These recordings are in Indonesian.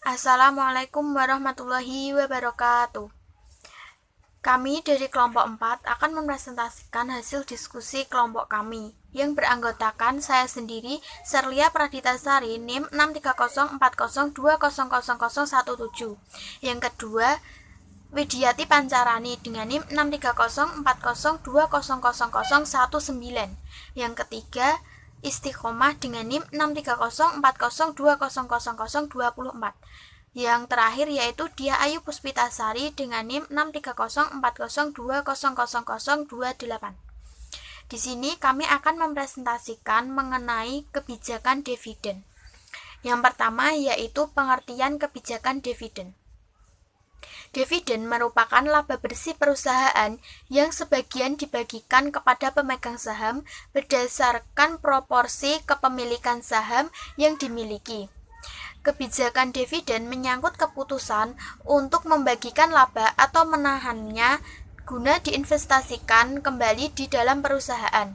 Assalamualaikum warahmatullahi wabarakatuh. Kami dari kelompok 4 akan mempresentasikan hasil diskusi kelompok kami yang beranggotakan saya sendiri, Serlia Praditasari, NIM 63040200017. Yang kedua, Widiati Pancarani dengan NIM 63040200019. Yang ketiga, Istiqomah dengan NIM 63040200024. Yang terakhir yaitu Dia Ayu Puspitasari dengan NIM 63040200028. Di sini kami akan mempresentasikan mengenai kebijakan dividen. Yang pertama yaitu pengertian kebijakan dividen. Dividen merupakan laba bersih perusahaan yang sebagian dibagikan kepada pemegang saham berdasarkan proporsi kepemilikan saham yang dimiliki. Kebijakan dividen menyangkut keputusan untuk membagikan laba atau menahannya guna diinvestasikan kembali di dalam perusahaan.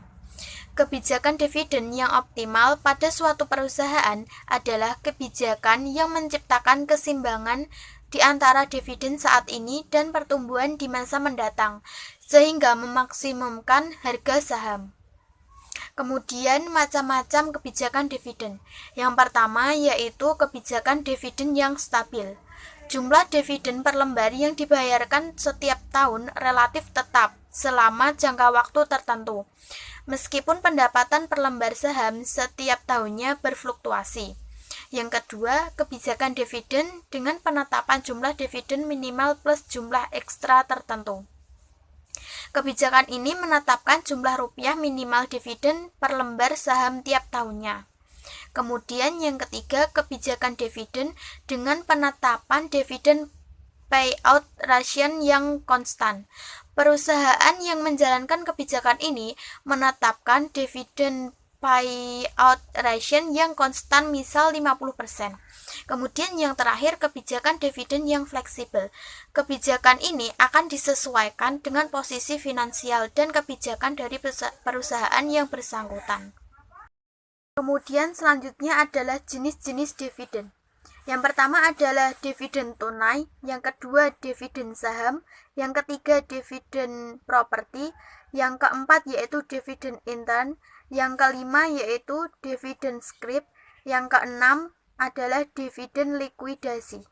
Kebijakan dividen yang optimal pada suatu perusahaan adalah kebijakan yang menciptakan keseimbangan di antara dividen saat ini dan pertumbuhan di masa mendatang, sehingga memaksimumkan harga saham. Kemudian macam-macam kebijakan dividen. Yang pertama yaitu kebijakan dividen yang stabil. Jumlah dividen per lembar yang dibayarkan setiap tahun relatif tetap selama jangka waktu tertentu, meskipun pendapatan per lembar saham setiap tahunnya berfluktuasi. Yang kedua, kebijakan dividen dengan penetapan jumlah dividen minimal plus jumlah ekstra tertentu. Kebijakan ini menetapkan jumlah rupiah minimal dividen per lembar saham tiap tahunnya. Kemudian yang ketiga, kebijakan dividen dengan penetapan dividen payout ratio yang konstan. Perusahaan yang menjalankan kebijakan ini menetapkan dividen payout ratio yang konstan, misal 50%. Kemudian yang terakhir, kebijakan dividen yang fleksibel. Kebijakan ini akan disesuaikan dengan posisi finansial dan kebijakan dari perusahaan yang bersangkutan. Kemudian selanjutnya adalah jenis-jenis dividen. Yang pertama adalah dividen tunai, yang kedua dividen saham, yang ketiga dividen properti, yang keempat yaitu dividen intern, yang kelima yaitu dividen scrip, yang keenam adalah dividen likuidasi.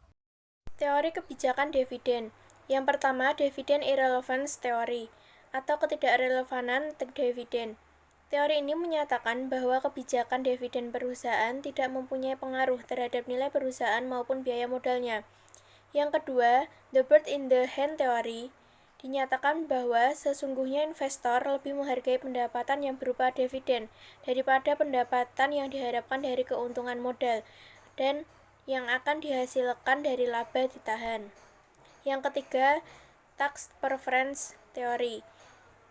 Teori kebijakan dividen. Yang pertama, dividen irrelevance theory atau ketidakrelevanan dividen. Teori ini menyatakan bahwa kebijakan dividen perusahaan tidak mempunyai pengaruh terhadap nilai perusahaan maupun biaya modalnya. Yang kedua, the bird in the hand theory dinyatakan bahwa sesungguhnya investor lebih menghargai pendapatan yang berupa dividen daripada pendapatan yang diharapkan dari keuntungan modal dan yang akan dihasilkan dari laba ditahan. Yang ketiga, tax preference theory.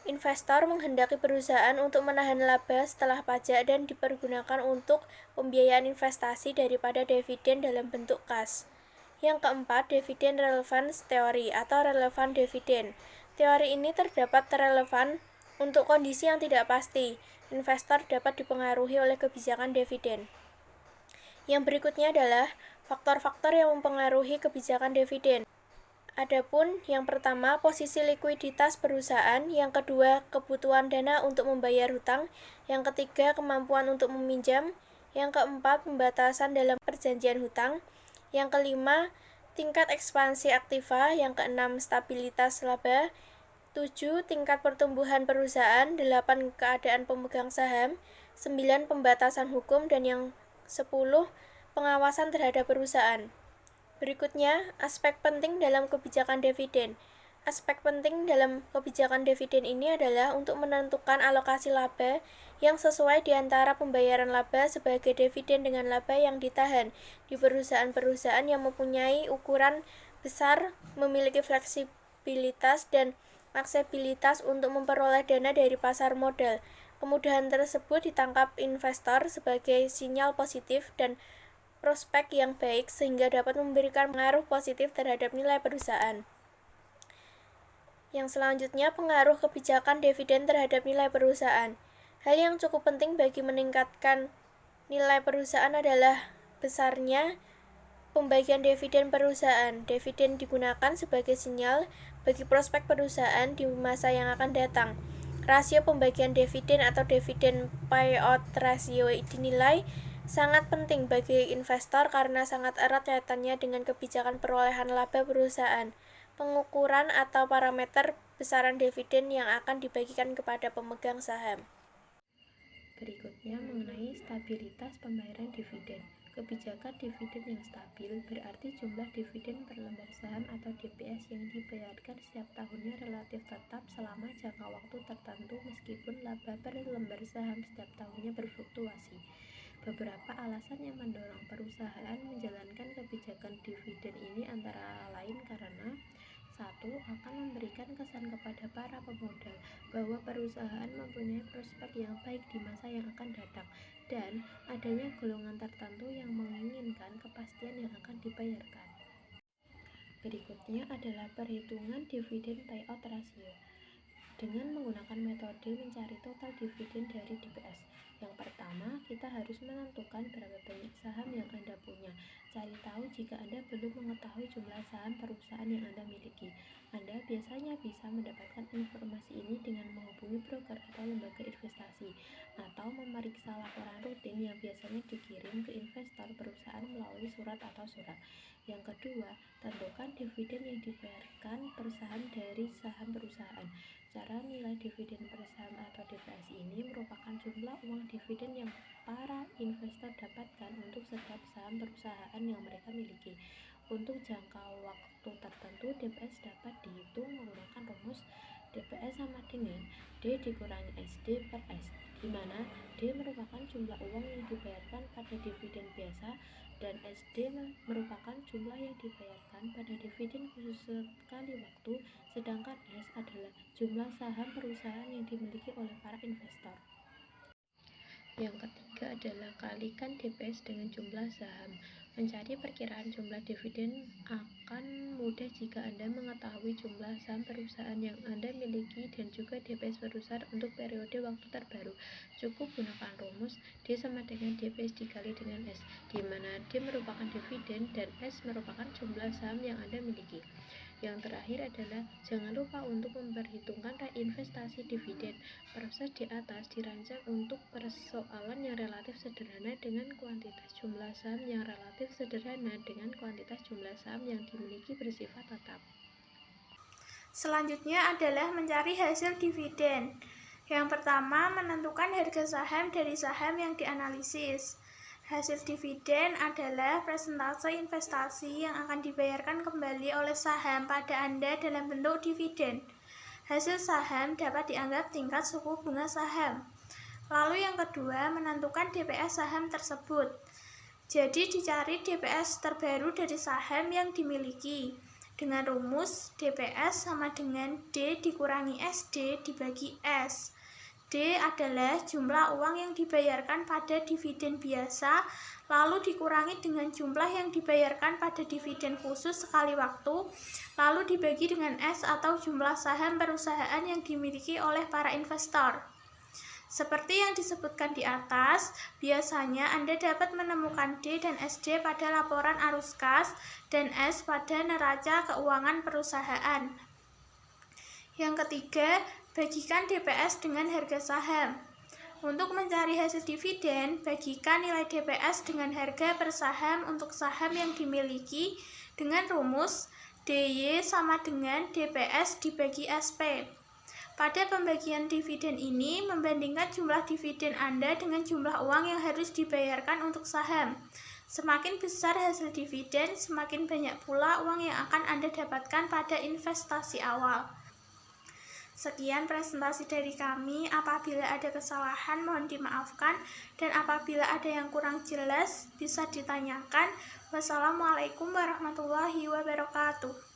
Investor menghendaki perusahaan untuk menahan laba setelah pajak dan dipergunakan untuk pembiayaan investasi daripada dividen dalam bentuk kas. Yang keempat, dividen relevance theory atau relevan dividen. Teori ini terdapat relevan untuk kondisi yang tidak pasti. Investor dapat dipengaruhi oleh kebijakan dividen. Yang berikutnya adalah faktor-faktor yang mempengaruhi kebijakan dividen. Adapun yang pertama, posisi likuiditas perusahaan, yang kedua, kebutuhan dana untuk membayar hutang, yang ketiga, kemampuan untuk meminjam, yang keempat, pembatasan dalam perjanjian hutang, yang kelima, tingkat ekspansi aktiva, yang keenam, stabilitas laba, 7, tingkat pertumbuhan perusahaan, 8, keadaan pemegang saham, 9, pembatasan hukum, dan yang 10, pengawasan terhadap perusahaan. Berikutnya, aspek penting dalam kebijakan dividen. Aspek penting dalam kebijakan dividen ini adalah untuk menentukan alokasi laba yang sesuai di antara pembayaran laba sebagai dividen dengan laba yang ditahan di perusahaan-perusahaan yang mempunyai ukuran besar, memiliki fleksibilitas dan aksesibilitas untuk memperoleh dana dari pasar modal. Kemudahan tersebut ditangkap investor sebagai sinyal positif dan prospek yang baik sehingga dapat memberikan pengaruh positif terhadap nilai perusahaan. Yang selanjutnya, pengaruh kebijakan dividen terhadap nilai perusahaan. Hal yang cukup penting bagi meningkatkan nilai perusahaan adalah besarnya Pembagian dividen perusahaan. Dividen digunakan sebagai sinyal bagi prospek perusahaan di masa yang akan datang. Rasio pembagian dividen atau dividen payout ratio dinilai sangat penting bagi investor karena sangat erat kaitannya dengan kebijakan perolehan laba perusahaan. Pengukuran atau parameter besaran dividen yang akan dibagikan kepada pemegang saham. Berikutnya mengenai stabilitas pembayaran dividen. Kebijakan dividen yang stabil berarti jumlah dividen per lembar saham atau DPS yang dibayarkan setiap tahunnya relatif tetap selama jangka waktu tertentu meskipun laba per lembar saham setiap tahunnya berfluktuasi. Beberapa alasan yang mendorong perusahaan menjalankan kebijakan dividen ini antara lain karena 1. Akan memberikan kesan kepada para pemodal bahwa perusahaan mempunyai prospek yang baik di masa yang akan datang dan adanya golongan tertentu yang menginginkan kepastian yang akan dibayarkan. Berikutnya adalah perhitungan dividen payout ratio dengan menggunakan metode mencari total dividen dari DPS. Yang pertama, kita harus menentukan berapa banyak saham yang Anda punya. Cari tahu jika Anda belum mengetahui jumlah saham perusahaan yang Anda miliki. Anda biasanya bisa mendapatkan informasi ini dengan menghubungi broker atau lembaga investasi atau memeriksa laporan rutin yang biasanya dikirim ke investor perusahaan melalui surat atau surat. Yang kedua, tentukan dividen yang dibayarkan per saham dari saham perusahaan. Cara nilai dividen per saham atau DPS ini merupakan jumlah uang dividen yang para investor dapatkan untuk setiap saham perusahaan yang mereka miliki. Untuk jangka waktu tertentu, DPS dapat dihitung menggunakan rumus DPS sama dengan D dikurangi SD per S, di mana D merupakan jumlah uang yang dibayarkan pada dividen biasa dan SD merupakan jumlah yang dibayarkan pada dividen khusus sekali waktu, sedangkan S adalah jumlah saham perusahaan yang dimiliki oleh para investor. Yang ketiga adalah kalikan DPS dengan jumlah saham. Mencari perkiraan jumlah dividen akan mudah jika Anda mengetahui jumlah saham perusahaan yang Anda miliki dan juga DPS perusahaan untuk periode waktu terbaru. Cukup gunakan rumus D sama dengan DPS dikali dengan S, di mana D merupakan dividen dan S merupakan jumlah saham yang Anda miliki. Yang terakhir adalah jangan lupa untuk memperhitungkan reinvestasi dividen. Proses di atas dirancang untuk persoalan yang relatif sederhana dengan kuantitas jumlah saham yang relatif sederhana dengan kuantitas jumlah saham yang dimiliki bersifat tetap. Selanjutnya adalah mencari hasil dividen. Yang pertama, menentukan harga saham dari saham yang dianalisis. Hasil dividen adalah persentase investasi yang akan dibayarkan kembali oleh saham pada Anda dalam bentuk dividen. Hasil saham dapat dianggap tingkat suku bunga saham. Lalu yang kedua, menentukan DPS saham tersebut. Jadi dicari DPS terbaru dari saham yang dimiliki dengan rumus DPS sama dengan D dikurangi SD dibagi S. D adalah jumlah uang yang dibayarkan pada dividen biasa, lalu dikurangi dengan jumlah yang dibayarkan pada dividen khusus sekali waktu, lalu dibagi dengan S atau jumlah saham perusahaan yang dimiliki oleh para investor. Seperti yang disebutkan di atas, biasanya Anda dapat menemukan D dan SD pada laporan arus kas dan S pada neraca keuangan perusahaan. Yang ketiga, bagikan DPS dengan harga saham. Untuk mencari hasil dividen, bagikan nilai DPS dengan harga per saham untuk saham yang dimiliki dengan rumus DY sama dengan DPS dibagi SP. Pada pembagian dividen ini, membandingkan jumlah dividen Anda dengan jumlah uang yang harus dibayarkan untuk saham. Semakin besar hasil dividen, semakin banyak pula uang yang akan Anda dapatkan pada investasi awal. Sekian presentasi dari kami. Apabila ada kesalahan, mohon dimaafkan, dan apabila ada yang kurang jelas, bisa ditanyakan. Wassalamualaikum warahmatullahi wabarakatuh.